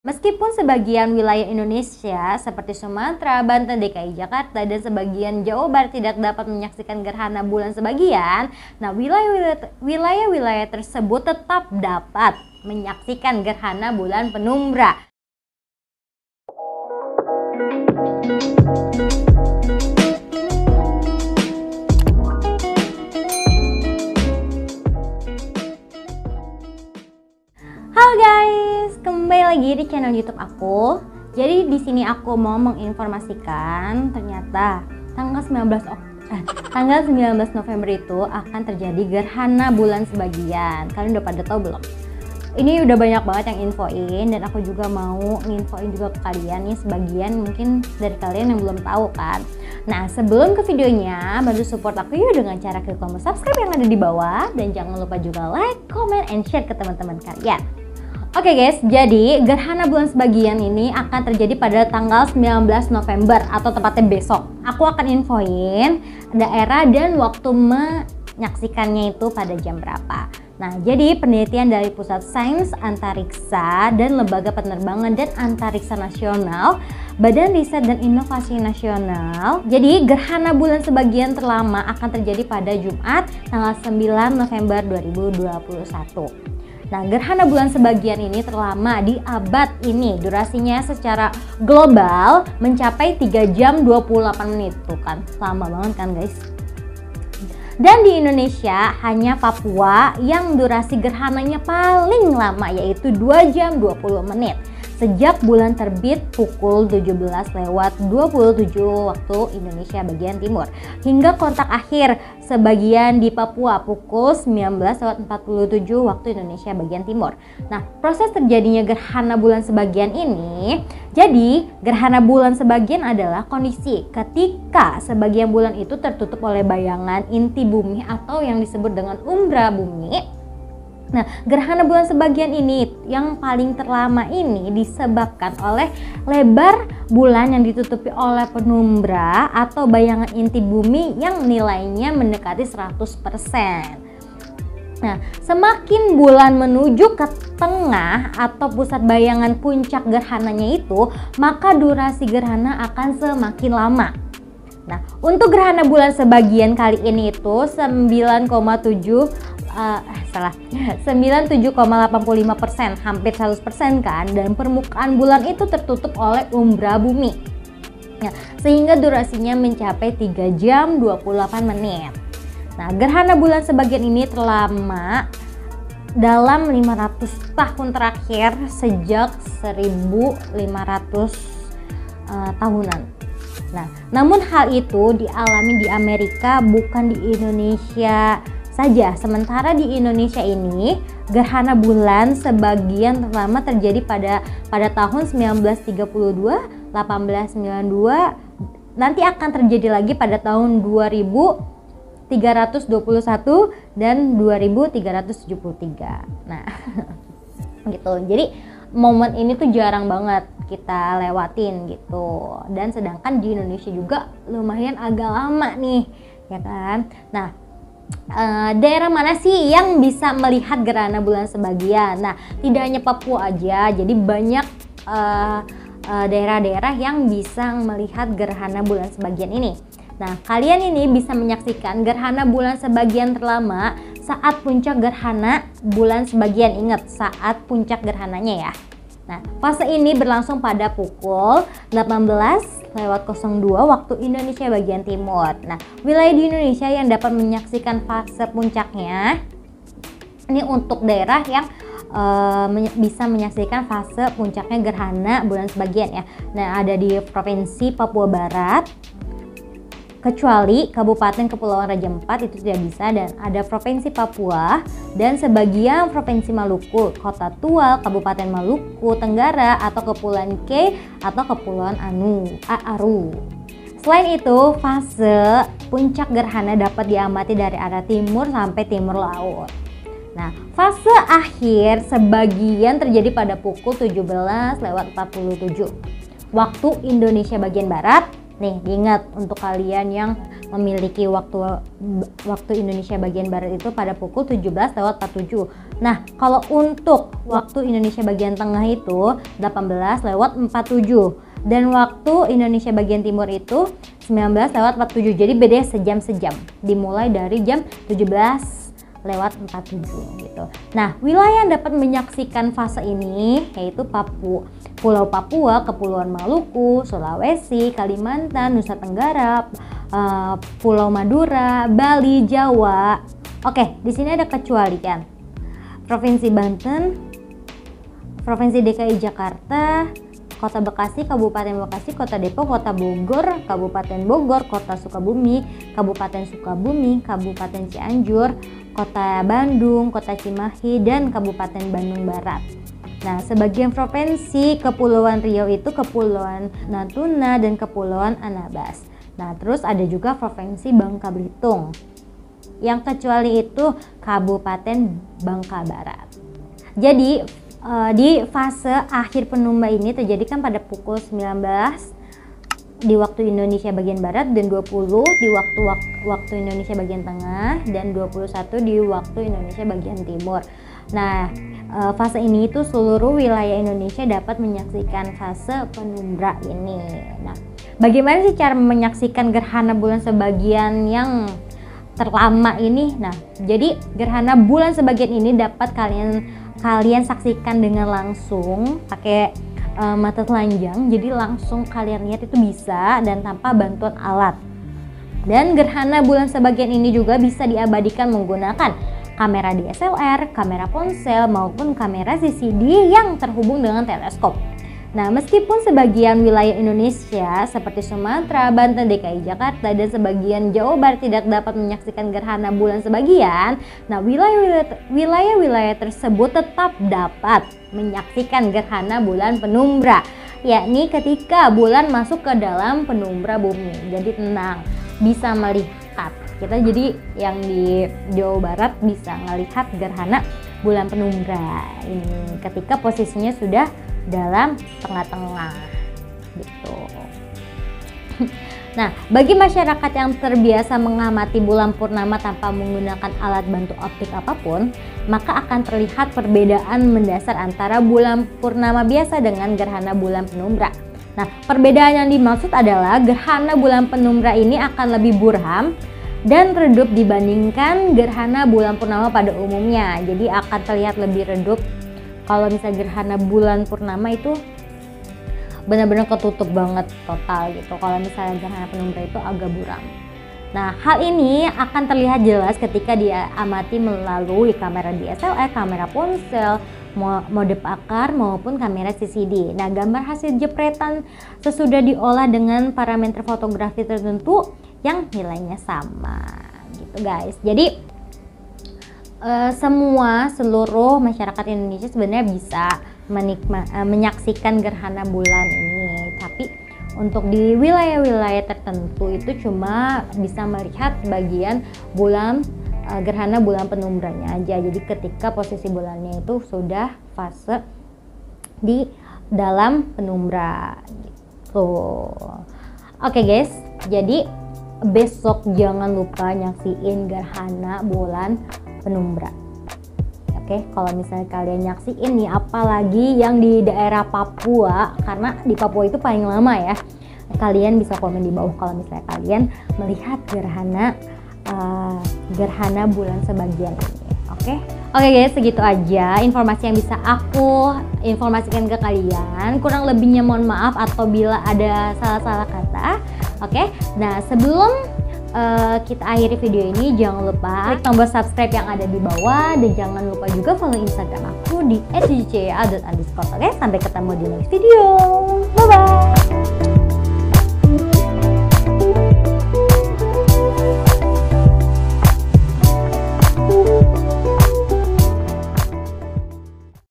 Meskipun sebagian wilayah Indonesia seperti Sumatera, Banten, DKI Jakarta, dan sebagian Jawa Barat tidak dapat menyaksikan gerhana bulan sebagian, nah wilayah-wilayah tersebut tetap dapat menyaksikan gerhana bulan penumbra. Halo guys, kembali lagi di channel YouTube aku. Jadi di sini aku mau menginformasikan ternyata tanggal 19 November itu akan terjadi gerhana bulan sebagian. Kalian udah pada tahu belum? Ini udah banyak banget yang infoin dan aku juga mau nginfoin juga ke kalian nih, sebagian mungkin dari kalian yang belum tahu kan. Nah, sebelum ke videonya, bantu support aku ya dengan cara klik tombol subscribe yang ada di bawah dan jangan lupa juga like, comment, and share ke teman-teman kalian. Oke guys, jadi gerhana bulan sebagian ini akan terjadi pada tanggal 19 November atau tepatnya besok. Aku akan infoin daerah dan waktu menyaksikannya itu pada jam berapa. Nah, jadi penelitian dari Pusat Sains Antariksa dan Lembaga Penerbangan dan Antariksa Nasional, Badan Riset dan Inovasi Nasional. Jadi gerhana bulan sebagian terlama akan terjadi pada Jumat tanggal 9 November 2021. Nah, gerhana bulan sebagian ini terlama di abad ini. Durasinya secara global mencapai 3 jam 28 menit. Tuh kan, lama banget kan guys. Dan di Indonesia hanya Papua yang durasi gerhananya paling lama, yaitu 2 jam 20 menit. Sejak bulan terbit pukul 17:27 waktu Indonesia bagian timur hingga kontak akhir sebagian di Papua pukul 19:47 waktu Indonesia bagian timur. Nah, proses terjadinya gerhana bulan sebagian ini, jadi gerhana bulan sebagian adalah kondisi ketika sebagian bulan itu tertutup oleh bayangan inti bumi atau yang disebut dengan umbra bumi. Nah, gerhana bulan sebagian ini yang paling terlama ini disebabkan oleh lebar bulan yang ditutupi oleh penumbra atau bayangan inti bumi yang nilainya mendekati 100%. Nah, semakin bulan menuju ke tengah atau pusat bayangan puncak gerhananya itu, maka durasi gerhana akan semakin lama. Nah, untuk gerhana bulan sebagian kali ini itu 97,85%, hampir 100% kan, dan permukaan bulan itu tertutup oleh umbra bumi. Nah, sehingga durasinya mencapai 3 jam 28 menit. Nah, gerhana bulan sebagian ini terlama dalam 500 tahun terakhir sejak 1500 tahunan. Nah, namun hal itu dialami di Amerika, bukan di Indonesia saja. Sementara di Indonesia ini gerhana bulan sebagian terlama terjadi pada tahun 1932, 1892, nanti akan terjadi lagi pada tahun 2321 dan 2373. Nah, gitu. Jadi momen ini tuh jarang banget kita lewatin gitu. Dan sedangkan di Indonesia juga lumayan agak lama nih, ya kan? Nah, daerah mana sih yang bisa melihat gerhana bulan sebagian? Nah, tidak hanya Papua aja, jadi banyak daerah-daerah yang bisa melihat gerhana bulan sebagian ini. Nah, kalian ini bisa menyaksikan gerhana bulan sebagian terlama saat puncak gerhana bulan sebagian. Ingat, saat puncak gerhananya ya. Nah, fase ini berlangsung pada pukul 18:02 waktu Indonesia bagian timur. Nah, wilayah di Indonesia yang dapat menyaksikan fase puncaknya ini untuk daerah yang bisa menyaksikan fase puncaknya gerhana bulan sebagian ya. Nah, ada di Provinsi Papua Barat, kecuali Kabupaten Kepulauan Raja Ampat itu tidak bisa, dan ada Provinsi Papua dan sebagian Provinsi Maluku, Kota Tual, Kabupaten Maluku Tenggara atau Kepulauan K atau Kepulauan Aru. Selain itu, fase puncak gerhana dapat diamati dari arah timur sampai timur laut. Nah, fase akhir sebagian terjadi pada pukul 17:47 waktu Indonesia bagian barat Nih, diingat untuk kalian yang memiliki waktu Indonesia bagian barat itu pada pukul 17:47. Nah, kalau untuk waktu Indonesia bagian tengah itu 18:47 dan waktu Indonesia bagian timur itu 19:47. Jadi bedanya sejam-sejam. Dimulai dari jam 17:47 gitu. Nah, wilayah yang dapat menyaksikan fase ini yaitu Pulau Papua, Kepulauan Maluku, Sulawesi, Kalimantan, Nusa Tenggara, Pulau Madura, Bali, Jawa. Oke, di sini ada kecualian. Provinsi Banten, Provinsi DKI Jakarta, Kota Bekasi, Kabupaten Bekasi, Kota Depok, Kota Bogor, Kabupaten Bogor, Kota Sukabumi, Kabupaten Sukabumi, Kabupaten Cianjur, Kota Bandung, Kota Cimahi, dan Kabupaten Bandung Barat. Nah, sebagian provinsi Kepulauan Riau itu Kepulauan Natuna dan Kepulauan Anambas. Nah, terus ada juga Provinsi Bangka Belitung. Yang kecuali itu Kabupaten Bangka Barat. Jadi, di fase akhir Penumbra ini terjadi kan pada pukul 19 di waktu Indonesia bagian barat dan 20 di waktu Indonesia bagian tengah dan 21 di waktu Indonesia bagian timur. Nah, fase ini itu seluruh wilayah Indonesia dapat menyaksikan fase penumbra ini. Nah, bagaimana sih cara menyaksikan gerhana bulan sebagian yang terlama ini? Nah, jadi gerhana bulan sebagian ini dapat kalian saksikan dengan langsung pakai mata telanjang, jadi langsung kalian lihat itu bisa dan tanpa bantuan alat. Dan gerhana bulan sebagian ini juga bisa diabadikan menggunakan kamera DSLR, kamera ponsel maupun kamera CCD yang terhubung dengan teleskop. Nah, meskipun sebagian wilayah Indonesia seperti Sumatera, Banten, DKI Jakarta, dan sebagian Jawa Barat tidak dapat menyaksikan gerhana bulan sebagian, nah wilayah-wilayah tersebut tetap dapat menyaksikan gerhana bulan penumbra, yakni ketika bulan masuk ke dalam penumbra bumi. Jadi tenang, bisa melihat. Kita jadi yang di Jawa Barat bisa melihat gerhana bulan penumbra ini ketika posisinya sudah dalam tengah-tengah gitu. Nah, bagi masyarakat yang terbiasa mengamati bulan purnama tanpa menggunakan alat bantu optik apapun, maka akan terlihat perbedaan mendasar antara bulan purnama biasa dengan gerhana bulan penumbra. Nah, perbedaan yang dimaksud adalah gerhana bulan penumbra ini akan lebih buram dan redup dibandingkan gerhana bulan purnama pada umumnya. Jadi akan terlihat lebih redup. Kalau misalnya gerhana bulan purnama itu benar-benar ketutup banget total gitu. Kalau misalnya gerhana penumbra itu agak buram. Nah, hal ini akan terlihat jelas ketika diamati melalui kamera DSLR, kamera ponsel, mode pakar maupun kamera CCD. Nah, gambar hasil jepretan sesudah diolah dengan parameter fotografi tertentu yang nilainya sama gitu guys. Jadi seluruh masyarakat Indonesia sebenarnya bisa menyaksikan gerhana bulan ini, tapi untuk di wilayah-wilayah tertentu itu cuma bisa melihat bagian gerhana bulan penumbranya aja. Jadi ketika posisi bulannya itu sudah fase di dalam penumbra gitu. Oke guys, jadi besok jangan lupa nyaksiin gerhana bulan penumbra. Oke, kalau misalnya kalian nyaksiin nih, apalagi yang di daerah Papua, karena di Papua itu paling lama ya, kalian bisa komen di bawah kalau misalnya kalian melihat gerhana bulan sebagian ini. Oke guys, segitu aja informasi yang bisa aku informasikan ke kalian. Kurang lebihnya mohon maaf atau bila ada salah-salah kata. Oke, nah sebelum kita akhiri video ini, jangan lupa klik tombol subscribe yang ada di bawah dan jangan lupa juga follow Instagram aku di @jca__. Oke, sampai ketemu di next video. Bye bye.